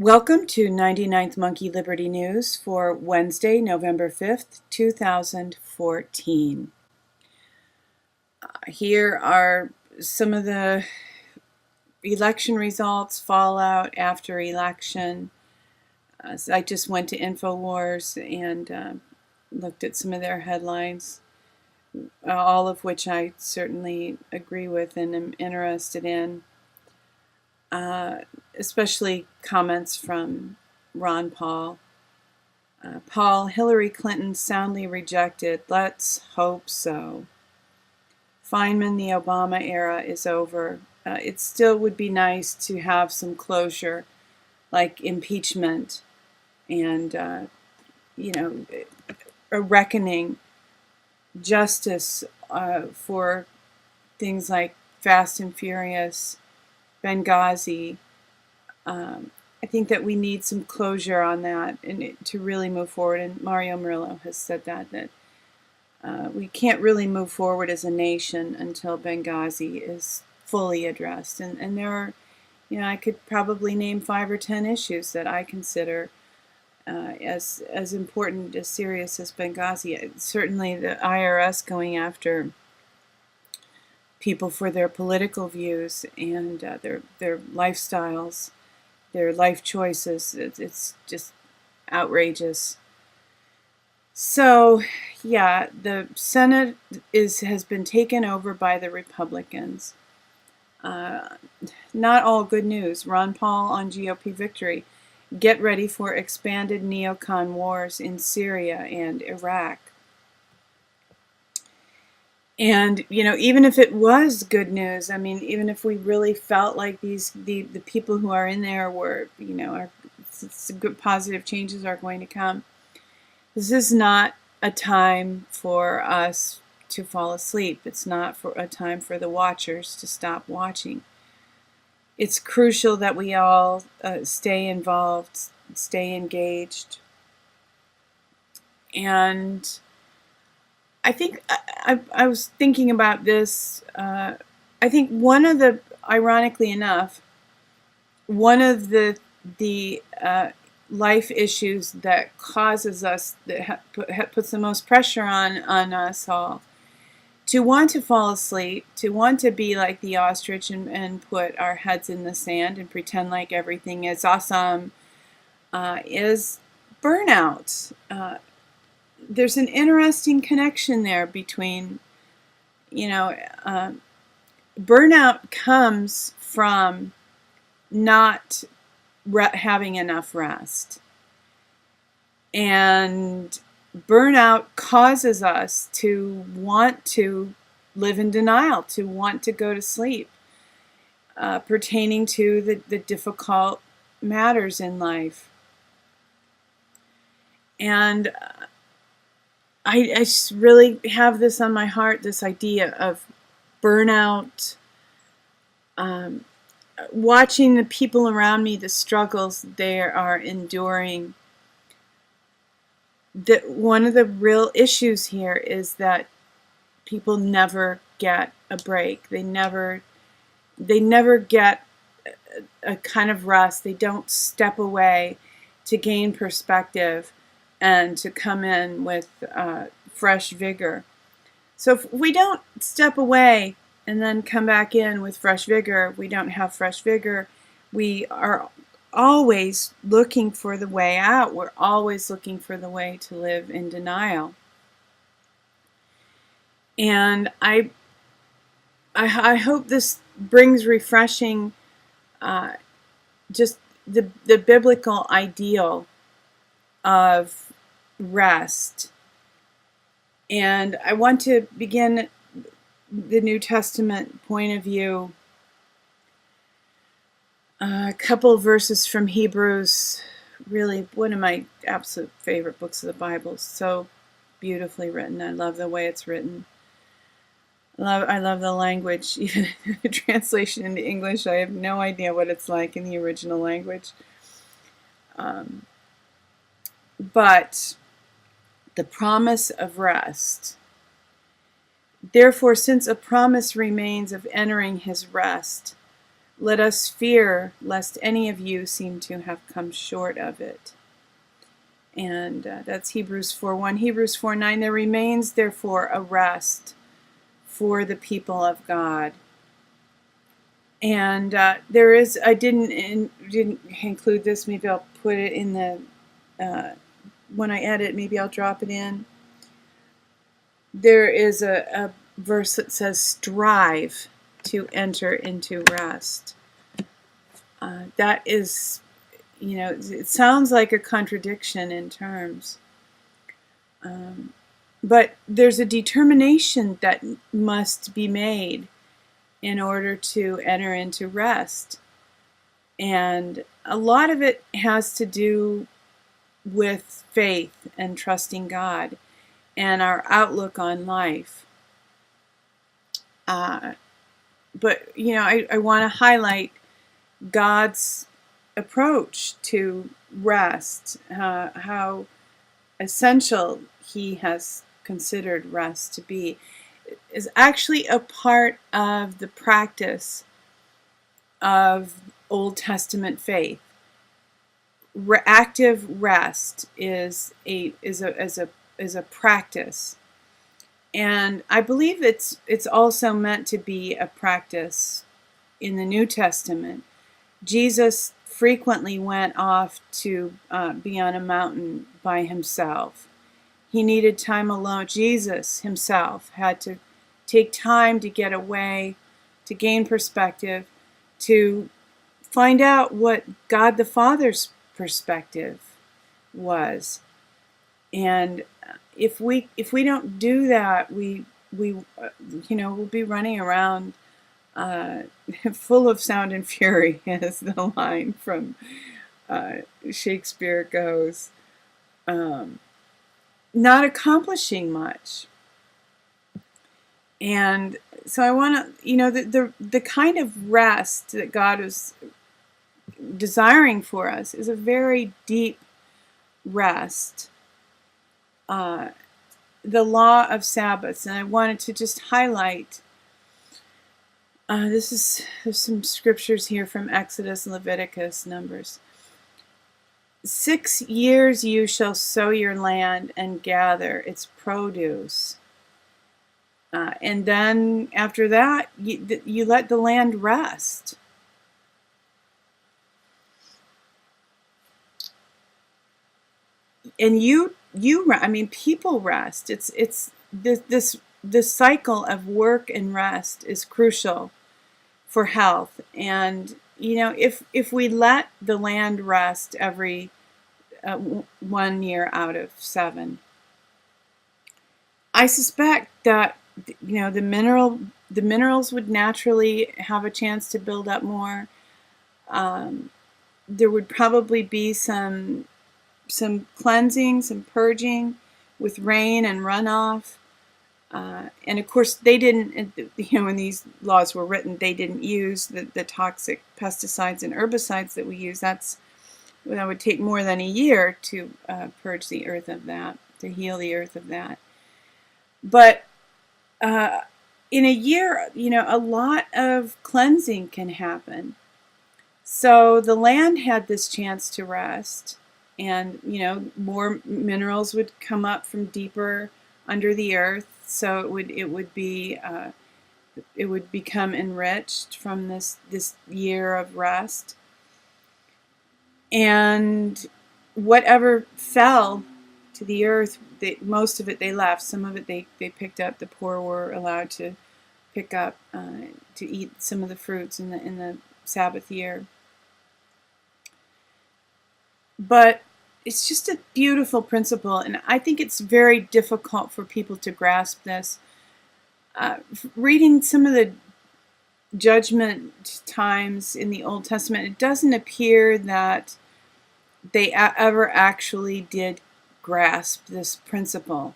Welcome to 99th Monkey Liberty News for Wednesday, November 5th, 2014. Here are some of the election results, fallout after election. So I just went to Infowars and looked at some of their headlines, all of which I certainly agree with and am interested in. Especially comments from Ron Paul. Paul, Hillary Clinton soundly rejected. Let's hope so. Feynman, the Obama era is over. It still would be nice to have some closure, like impeachment and, a reckoning, justice for things like Fast and Furious, Benghazi. I think that we need some closure on that and to really move forward. And Mario Murillo has said that we can't really move forward as a nation until Benghazi is fully addressed. And there are, I could probably name 5 or 10 issues that I consider as important, as serious as Benghazi. Certainly the IRS going after people for their political views and their lifestyles, their life choices. It's just outrageous. So, yeah, the Senate has been taken over by the Republicans. Not all good news. Ron Paul on GOP victory. Get ready for expanded neocon wars in Syria and Iraq. And, even if it was good news, even if we really felt like the people who are in there were, some good positive changes are going to come, this is not a time for us to fall asleep. It's not for a time for the watchers to stop watching. It's crucial that we all stay involved, stay engaged. And I think I was thinking about this. I think ironically enough, one of the life issues that causes us, that puts the most pressure on us all, to want to fall asleep, to want to be like the ostrich and put our heads in the sand and pretend like everything is awesome, is burnout. There's an interesting connection there between, burnout comes from not having enough rest. And burnout causes us to want to live in denial, to want to go to sleep, pertaining to the difficult matters in life. And I just really have this on my heart, this idea of burnout, watching the people around me, the struggles they are enduring. One of the real issues here is that people never get a break. They never get a kind of rest. They don't step away to gain perspective and to come in with fresh vigor. So if we don't step away and then come back in with fresh vigor, we don't have fresh vigor. We are always looking for the way out. We're always looking for the way to live in denial. And I hope this brings refreshing, just the biblical ideal of rest. And I want to begin the New Testament point of view. A couple of verses from Hebrews, really one of my absolute favorite books of the Bible. So beautifully written. I love the way it's written. I love the language. Even the translation into English, I have no idea what it's like in the original language. But the promise of rest. Therefore, since a promise remains of entering his rest, Let us fear lest any of you seem to have come short of it. And that's Hebrews 4:1. Hebrews 4:9, there remains therefore a rest for the people of God. And there is, I didn't include this, maybe I'll put it in the, when I edit, maybe I'll drop it in. There is a verse that says, strive to enter into rest. That is, it sounds like a contradiction in terms. But there's a determination that must be made in order to enter into rest. And a lot of it has to do with faith and trusting God and our outlook on life. But, I want to highlight God's approach to rest, how essential He has considered rest to be, is actually a part of the practice of Old Testament faith. Active rest is a practice, and I believe it's also meant to be a practice in the New Testament. Jesus frequently went off to be on a mountain by himself. He needed time alone. Jesus himself had to take time to get away, to gain perspective, to find out what God the Father's perspective was. And if we don't do that, we'll be running around full of sound and fury, as the line from Shakespeare goes, not accomplishing much. And so I want to, the kind of rest that God is desiring for us is a very deep rest. The law of Sabbaths, and I wanted to just highlight, there's some scriptures here from Exodus, Leviticus, Numbers. 6 years you shall sow your land and gather its produce. And then after that, you let the land rest. And people rest. It's this cycle of work and rest is crucial for health. And if we let the land rest every 1 year out of 7, I suspect that the minerals would naturally have a chance to build up more. There would probably be some cleansing, some purging with rain and runoff. And of course, they didn't, when these laws were written, they didn't use the toxic pesticides and herbicides that we use. That would take more than a year to purge the earth of that, to heal the earth of that. But in a year, a lot of cleansing can happen. So the land had this chance to rest, and more minerals would come up from deeper under the earth. So it would become enriched from this year of rest. And whatever fell to the earth, most of it they left. Some of it they picked up. The poor were allowed to pick up to eat some of the fruits in the Sabbath year. But it's just a beautiful principle, and I think it's very difficult for people to grasp this. Reading some of the judgment times in the Old Testament, it doesn't appear that they ever actually did grasp this principle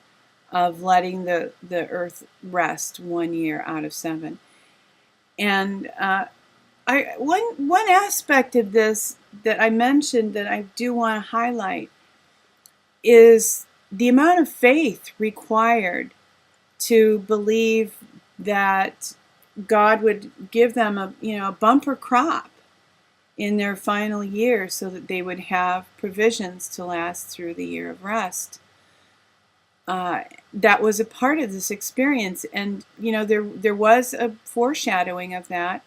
of letting the earth rest 1 year out of 7. And one aspect of this that I mentioned that I do want to highlight is the amount of faith required to believe that God would give them a bumper crop in their final year so that they would have provisions to last through the year of rest. That was a part of this experience, and there was a foreshadowing of that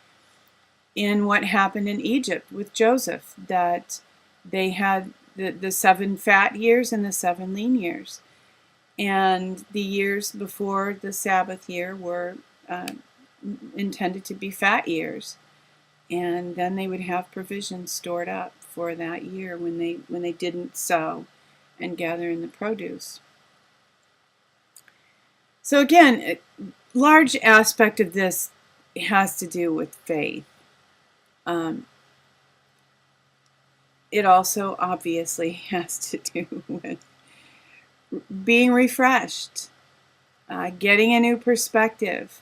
in what happened in Egypt with Joseph, that they had the 7 fat years and the 7 lean years, and the years before the Sabbath year were intended to be fat years, and then they would have provisions stored up for that year when they didn't sow and gather in the produce. So again, a large aspect of this has to do with faith. It also obviously has to do with being refreshed, getting a new perspective,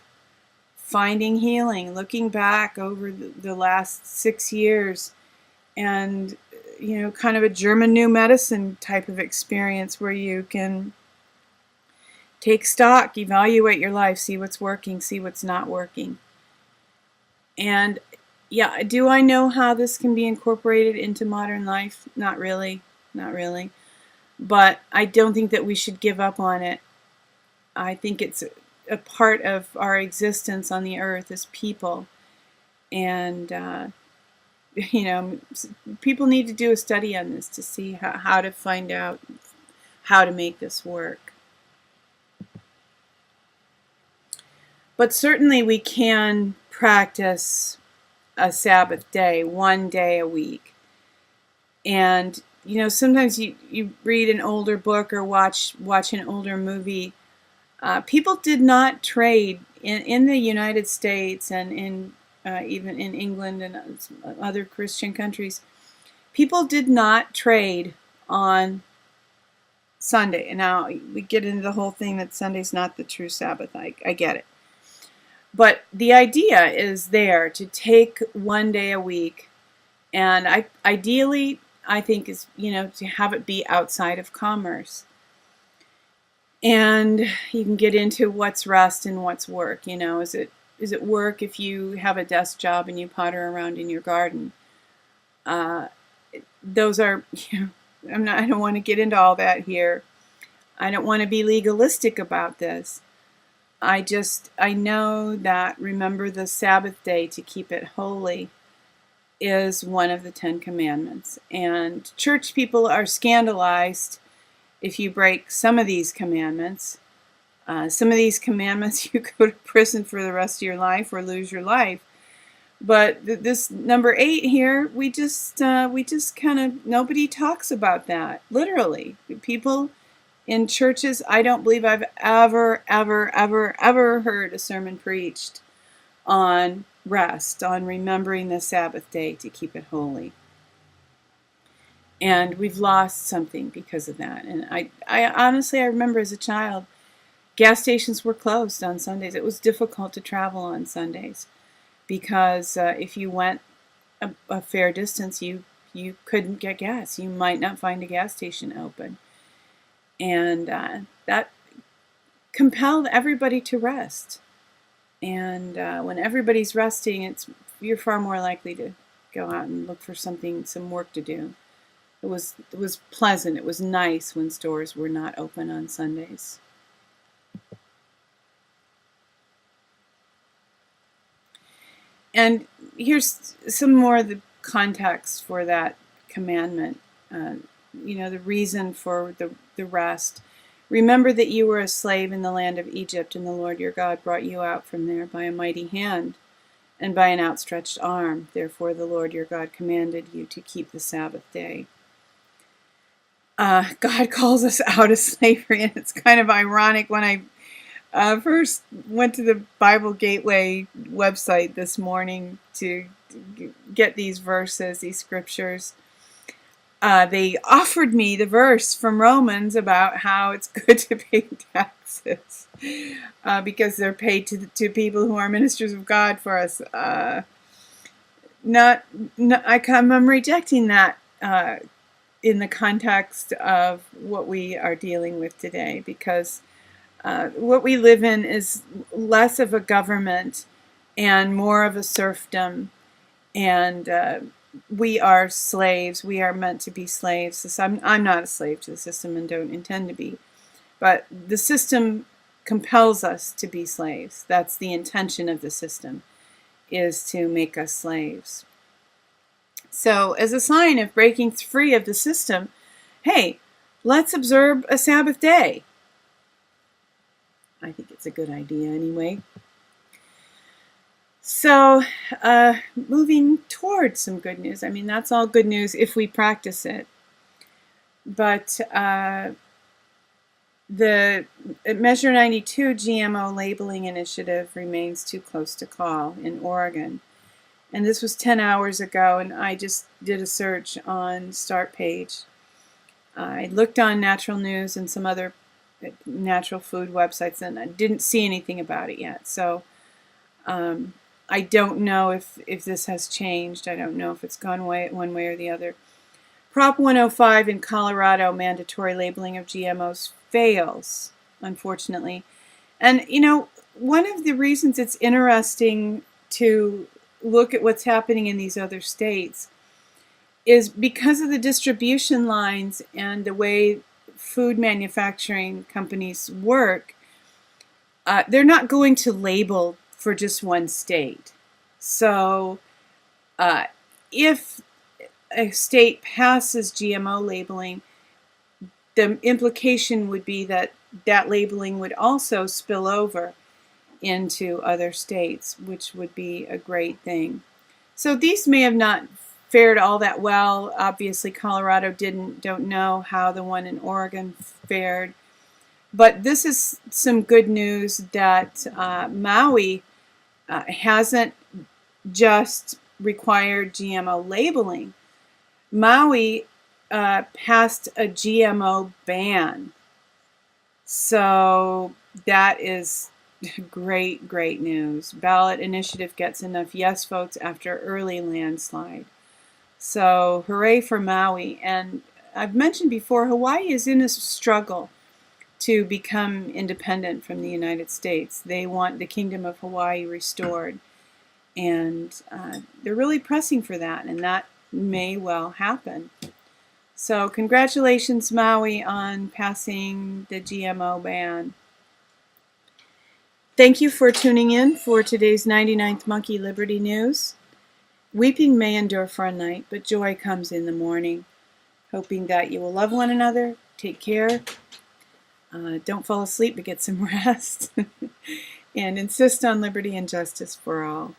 finding healing, looking back over the last 6 years, and kind of a German new medicine type of experience where you can take stock, evaluate your life, see what's working, see what's not working. And yeah, do I know how this can be incorporated into modern life? Not really. But I don't think that we should give up on it. I think it's a part of our existence on the earth as people. And, people need to do a study on this to see how to find out how to make this work. But certainly we can practice a Sabbath day, 1 day a week. And, sometimes you read an older book or watch an older movie. People did not trade in the United States and even in England and other Christian countries. People did not trade on Sunday. And now we get into the whole thing that Sunday's not the true Sabbath. I get it. But the idea is there to take 1 day a week, and ideally, I think is to have it be outside of commerce. And you can get into what's rest and what's work. Is it work if you have a desk job and you potter around in your garden? Those are I don't want to get into all that here. I don't want to be legalistic about this. I know that remember the Sabbath day to keep it holy is one of the 10 commandments. And church people are scandalized if you break some of these commandments. Some of these commandments you go to prison for the rest of your life or lose your life. But this number 8 here, we just kind of, nobody talks about that. Literally, people in churches, I don't believe I've ever heard a sermon preached on rest, on remembering the Sabbath day to keep it holy. And we've lost something because of that. And I honestly, I remember as a child, gas stations were closed on Sundays. It was difficult to travel on Sundays because if you went a fair distance, you couldn't get gas. You might not find a gas station open. And that compelled everybody to rest. And when everybody's resting, you're far more likely to go out and look for some work to do. It was pleasant. It was nice when stores were not open on Sundays. And here's some more of the context for that commandment. The reason for the rest. Remember that you were a slave in the land of Egypt, and the Lord your God brought you out from there by a mighty hand and by an outstretched arm. Therefore the Lord your God commanded you to keep the Sabbath day. God calls us out of slavery, and it's kind of ironic. When I first went to the Bible Gateway website this morning to get these verses, these scriptures, they offered me the verse from Romans about how it's good to pay taxes because they're paid to people who are ministers of God for us. I'm rejecting that in the context of what we are dealing with today, because what we live in is less of a government and more of a serfdom, and we are slaves. We are meant to be slaves. I'm not a slave to the system and don't intend to be, but the system compels us to be slaves. That's the intention of the system, is to make us slaves. So as a sign of breaking free of the system, hey, let's observe a Sabbath day. I think it's a good idea anyway. So moving towards some good news. I mean, that's all good news if we practice it. But the Measure 92 GMO labeling initiative remains too close to call in Oregon. And this was 10 hours ago, and I just did a search on Startpage. I looked on Natural News and some other natural food websites, and I didn't see anything about it yet. So I don't know if this has changed. I don't know if it's gone one way or the other. Prop 105 in Colorado, mandatory labeling of GMOs, fails, unfortunately. And, you know, one of the reasons it's interesting to look at what's happening in these other states is because of the distribution lines and the way food manufacturing companies work. They're not going to label for just one state. So if a state passes GMO labeling, the implication would be that that labeling would also spill over into other states, which would be a great thing. So these may have not fared all that well. Obviously, Colorado don't know how the one in Oregon fared. But this is some good news that Maui hasn't just required GMO labeling. Maui passed a GMO ban. So that is great, great news. Ballot initiative gets enough yes votes after early landslide. So hooray for Maui. And I've mentioned before, Hawaii is in a struggle to become independent from the United States. They want the Kingdom of Hawaii restored. And they're really pressing for that, and that may well happen. So congratulations, Maui, on passing the GMO ban. Thank you for tuning in for today's 99th Monkey Liberty News. Weeping may endure for a night, but joy comes in the morning. Hoping that you will love one another, take care, don't fall asleep, but get some rest, and insist on liberty and justice for all.